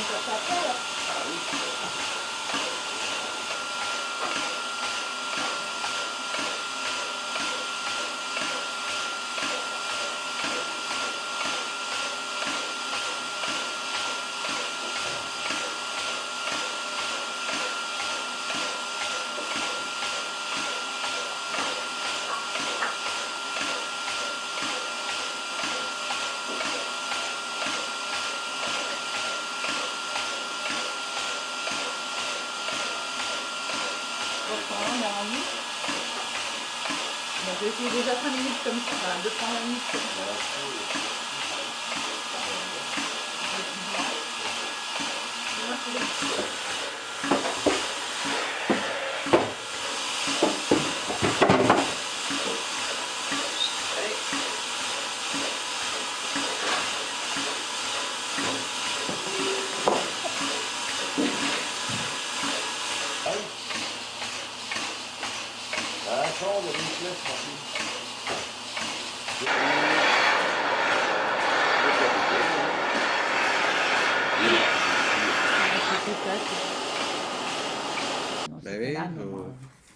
Je vais essayer déjà 5 minutes comme ça, enfin, 2-3 minutes comme ça.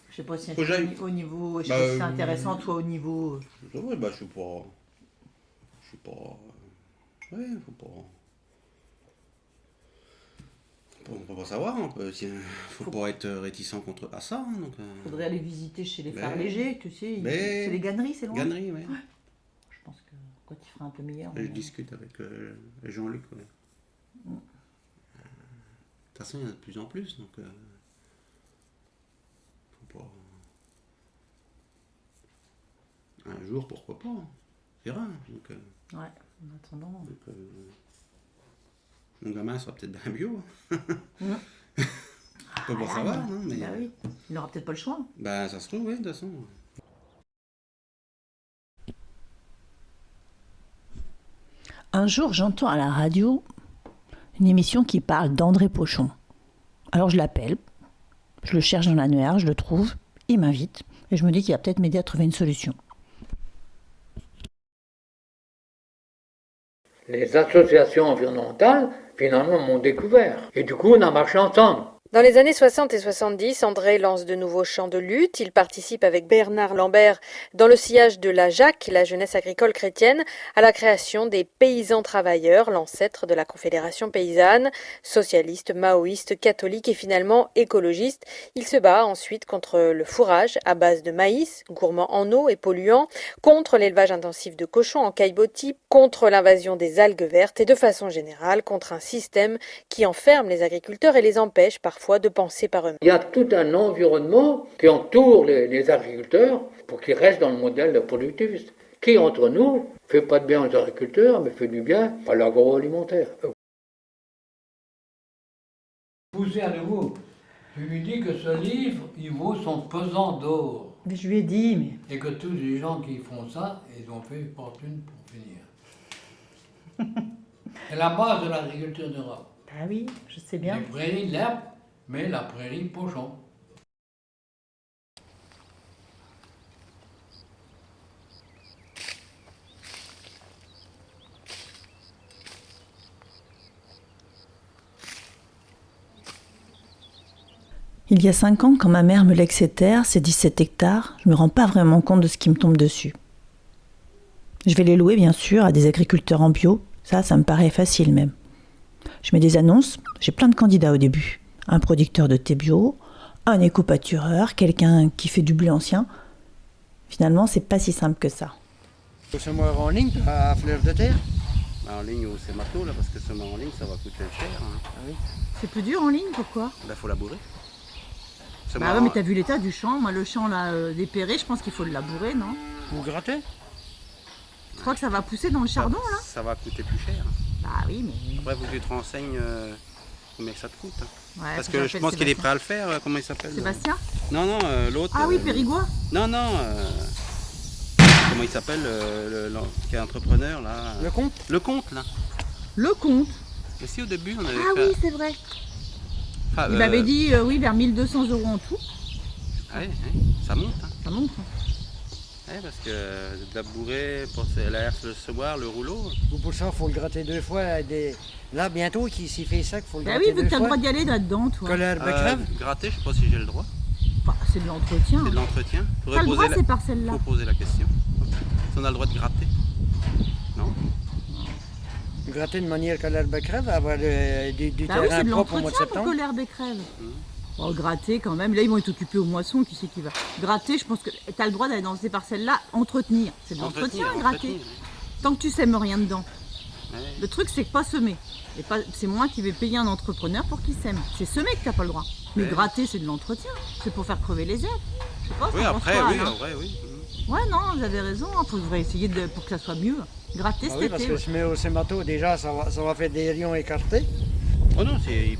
Je sais pas si c'est au niveau, je sais pas si c'est intéressant, toi, au niveau. Ouais, bah, je suis pas. Ouais, faut pas savoir, faut pas être réticent à ça. Donc, faudrait aller visiter chez les frères légers, tu sais, c'est les Ganneries, c'est loin. Ganneries, ouais. Je pense que quand il fera un peu meilleur. Je discute avec Jean-Luc, ouais. De toute façon, il y en a de plus en plus, donc faut pas. Un jour, pourquoi pas, on verra. Donc, ouais, en attendant. Donc, mon gamin sera peut-être bien bio. Faut pas savoir, non, mais... Bah oui, il n'aura peut-être pas le choix. Bah ça se trouve, oui, de toute façon. Un jour, j'entends à la radio une émission qui parle d'André Pochon. Alors je l'appelle, je le cherche dans l'annuaire, je le trouve, il m'invite, et je me dis qu'il va peut-être m'aider à trouver une solution. Les associations environnementales, finalement, m'ont découvert. Et du coup, on a marché ensemble. Dans les années 60 et 70, André lance de nouveaux chants de lutte. Il participe avec Bernard Lambert dans le sillage de la JAC, la jeunesse agricole chrétienne, à la création des paysans travailleurs, l'ancêtre de la Confédération paysanne, socialiste, maoïste, catholique et finalement écologiste. Il se bat ensuite contre le fourrage à base de maïs, gourmand en eau et polluant, contre l'élevage intensif de cochons en caillebotis, contre l'invasion des algues vertes et de façon générale contre un système qui enferme les agriculteurs et les empêche parfois de penser par eux-mêmes. Il y a tout un environnement qui entoure les agriculteurs pour qu'ils restent dans le modèle productiviste. Qui entre nous fait pas de bien aux agriculteurs, mais fait du bien à l'agroalimentaire. Poussez à nouveau. Je lui dis que ce livre, il vaut son pesant d'or. Mais je lui ai dit, mais... Et que tous les gens qui font ça, ils ont fait fortune pour finir. C'est la base de l'agriculture d'Europe. Ah oui, je sais bien. Les prairies d'herbe, mais la prairie Pochon. Il y a 5 ans, quand ma mère me lègue ses terres, ses 17 hectares, je ne me rends pas vraiment compte de ce qui me tombe dessus. Je vais les louer, bien sûr, à des agriculteurs en bio. Ça me paraît facile même. Je mets des annonces, j'ai plein de candidats au début. Un producteur de thé bio, un éco-pâtureur, quelqu'un qui fait du blé ancien. Finalement, c'est pas si simple que ça. Semoir en ligne à fleur de terre. En ligne ou c'est matos, là, parce que semer en ligne, ça va coûter cher. Hein. Ah oui. C'est plus dur en ligne, pourquoi? Bah, faut labourer. Bah ouais, mais t'as vu l'état du champ. Moi, le champ là, des Perrets, je pense qu'il faut le labourer, non? Pour gratter. Tu crois que ça va pousser dans le chardon, là? Ça va coûter plus cher. Bah oui, mais... Après, faut que tu te renseignes combien ça te coûte. Ouais, parce que je pense qu'il est prêt à le faire. Comment il s'appelle? Sébastien? Non, l'autre. Ah oui, Périgois? Non, comment il s'appelle qui est entrepreneur, là? Le comte? Le comte, là. Le comte? Mais si, au début, on avait Ah fait... oui, c'est vrai. Ah, il m'avait dit, oui, vers 1 200 € en tout. Ah oui, ça monte. Hein. Ça monte. Ah Ouais, parce que labourer pour le semoir, le rouleau. Pour ça, il faut le gratter 2 fois. Là, bientôt, s'il fait sec, il faut le Bah gratter oui, vu 2 que t'as le fois. droit d'y aller là-dedans, toi. Que l'herbe crève. Gratter, je sais pas si j'ai le droit. Enfin, c'est de l'entretien. C'est de l'entretien. T'as le droit, ces parcelles-là. Faut poser la question. Si on a le droit de gratter. Non. Gratter de manière que l'herbe crève, avoir du Bah oui, c'est terrain de propre au mois de l'entretien pour septembre. que l'herbe crève. Bon, gratter quand même. Là, ils vont être occupés aux moissons, qui c'est qui va. Gratter, je pense que t'as le droit d'aller dans ces parcelles-là, entretenir. C'est de l'entretien, gratter. Tant que tu sèmes rien dedans. Ouais. Le truc, c'est que pas semer. C'est moi qui vais payer un entrepreneur pour qu'il sème. C'est semer que t'as pas le droit. Mais Ouais. gratter, c'est de l'entretien. C'est pour faire crever les herbes. Je sais pas, Oui, t'en penses après, quoi, oui, Alain après, oui. Ouais, non, vous avez raison. Il faudrait essayer pour que ça soit mieux. Gratter Ah cet oui, parce été. que Ouais. semer au sémato, déjà, ça va faire des rayons écartés. Oh non, c'est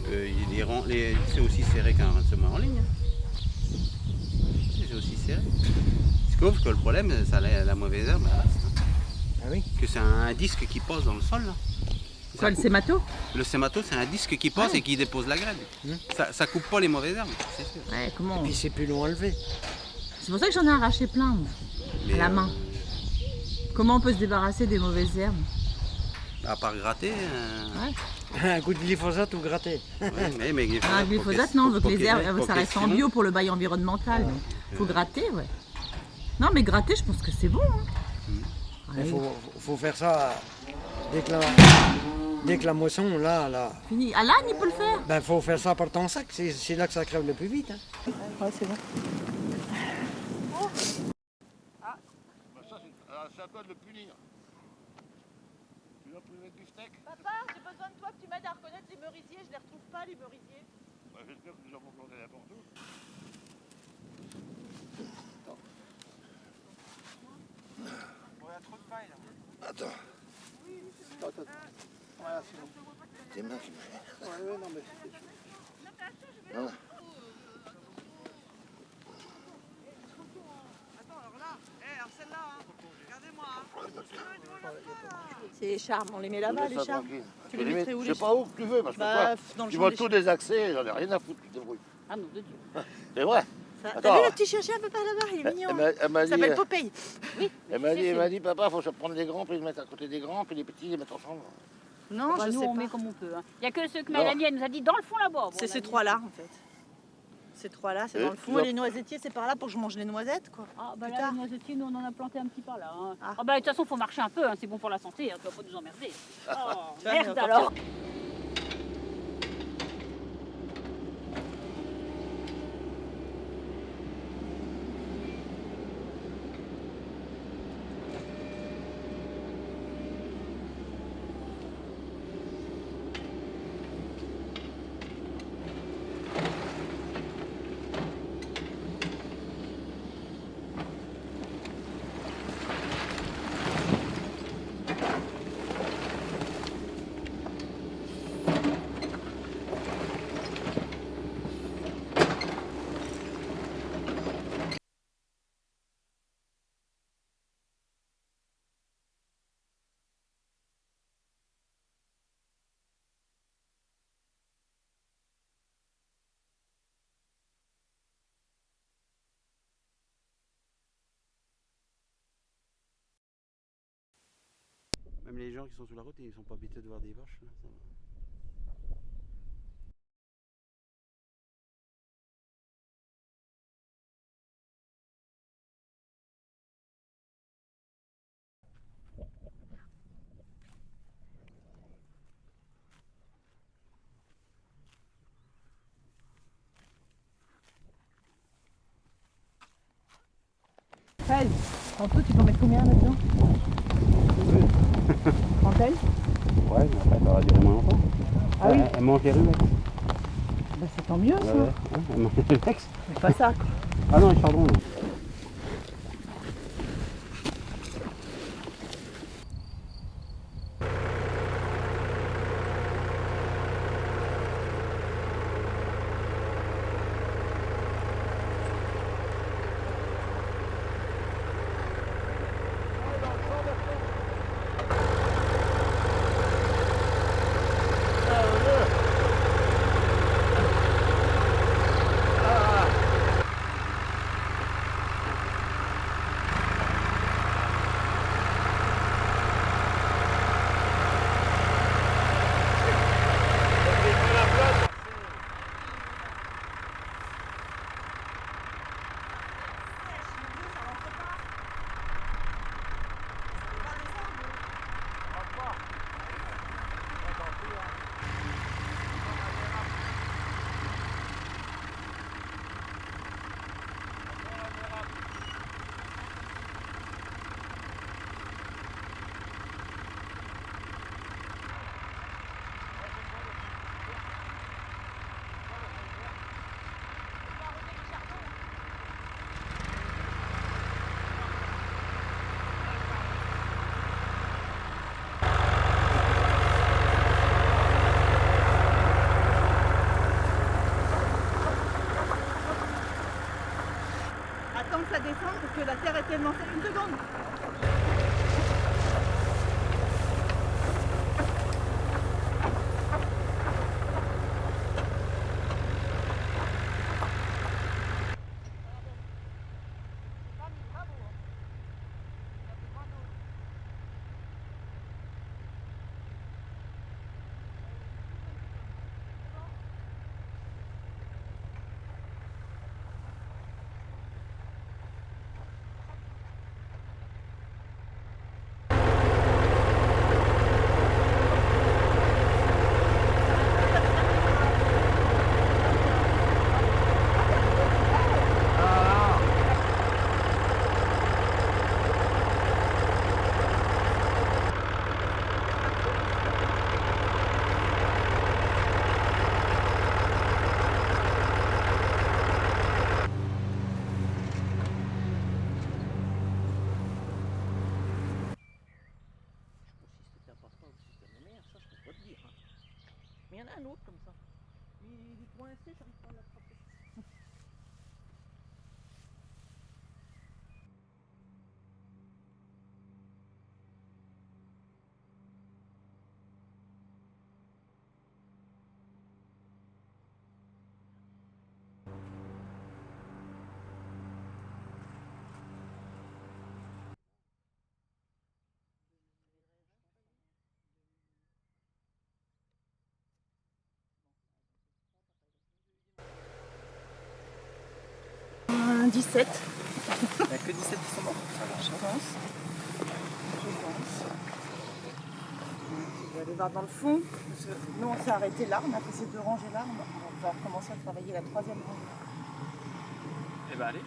aussi serré qu'un semoir en ligne. Hein. C'est aussi serré. Sauf que le problème, c'est la mauvaise herbe, elle reste. Hein. Ah oui. Que c'est un disque qui pose dans le sol. Là. Quoi, le sémato? Le sémato, c'est un disque qui pose et qui dépose la graine. Ça coupe pas les mauvaises herbes, c'est sûr. Ouais, comment Puis c'est plus long à lever. C'est pour ça que j'en ai arraché plein, moi, Mais, à la main. Comment on peut se débarrasser des mauvaises herbes? À part gratter. Ouais. Un coup de glyphosate ou gratter. Ouais, mais Ah, glyphosate, non, on veut que les herbes, pour ça reste en bio pour le bail environnemental. Donc, faut gratter, ouais. Non, mais gratter, je pense que c'est bon. Hein. Il Allez, faut faire ça dès que la moisson, là. fini. Alan, il peut le faire. Ben, faut faire ça par ton sac, c'est là que ça crève le plus vite. Hein. Ouais, c'est bon. C'est à toi de le punir. Tu vas priver de beefsteak? Papa, j'ai besoin de toi que tu m'aides à reconnaître les merisiers. Je les retrouve pas, les merisiers. Bah, j'espère que nous avons planté n'importe où. Il y a trop de paille là. Attends. Attends. Voilà, c'est bon. Tes mains qui me... Ouais, non, mais... Non. C'est les charmes, on les met là-bas, les charmes. Tu les mettrais où, Je les sais pas où tu veux, parce que Bah, toi, dans le tu champ vas des tout désaxer, j'en ai rien à foutre, tu te débrouilles. Ah non, de Dieu. C'est vrai. T'as Attends. vu le petit chien papa là-bas? Il est mignon. Elle m'a Il dit, s'appelle Popeye. Oui. elle m'a dit, papa, faut se prendre des grands, puis les mettre à côté des grands, puis les petits, les mettre ensemble. Non, je nous, sais on pas. met comme on peut. Il n'y a que ceux que Mélanie elle nous a dit dans le fond là-bas. Bon, C'est on a ces mis- trois-là, en fait. Ces trois-là, c'est Et dans le tu fond. vas- Et les noisettiers, c'est par là pour que je mange les noisettes, quoi. Ah, bah Plus là, tard. les noisetiers, nous, on en a planté un petit par là. Hein. Ah. Ah, bah, de toute façon, il faut marcher un peu, hein, c'est bon pour la santé, hein, tu vas pas nous emmerder. Oh, Tu vois, merde on va alors. Même les gens qui sont sur la route, ils sont pas habitués de voir des vaches. Là, ça va. En tout, tu peux mettre combien là-dedans? Trentaine? Ouais, mais après, ça va durer moins longtemps. Ah oui? Elle mange les rumex. Bah, c'est tant mieux, ça. Elle mange les rumex. C'est pas ça, quoi. Ah non, les chardons, non. que la terre est tellement faite. Une seconde. Mais il y en a un autre comme ça. Il est coincé, j'arrive pas à l'attraper. Un 17. Il n'y a que 17 qui sont morts. Je pense. Je vais aller voir dans le fond. Parce que nous, on s'est arrêté là. On a essayé de ranger là. On va recommencer à travailler la troisième rangée. Eh ben allez.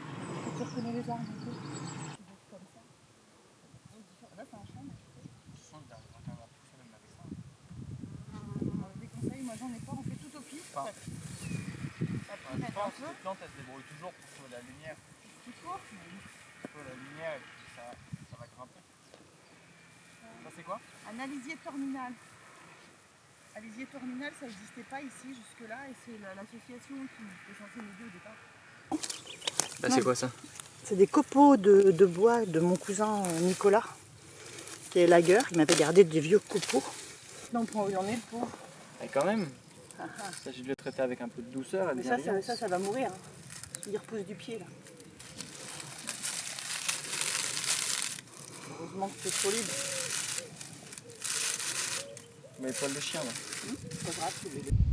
Tu reconnais les arbres un peu? Comme ça. Là, c'est un champ. On déconseille, moi j'en ai pas, on fait tout au pif. Enfin, je pense que les plantes elles se débrouillent toujours pour trouver la lumière. Il faut. La lumière et puis ça va grimper. Ça c'est quoi? Un alisier terminal. Alisier terminal, ça n'existait pas ici jusque-là et c'est l'association qui est censée nous aider au départ. Bah, c'est quoi ça? C'est des copeaux de bois de mon cousin Nicolas, qui est lagueur. Il m'avait gardé des vieux copeaux. Là, on prend où il en est, le pauvre. Et quand même, il s'agit de le traiter avec un peu de douceur et de Mais ça, bienveillance. ça va mourir. Hein. Il repousse du pied, là. Heureusement que c'est solide. Mais les poils de chien là. C'est pas grave, c'est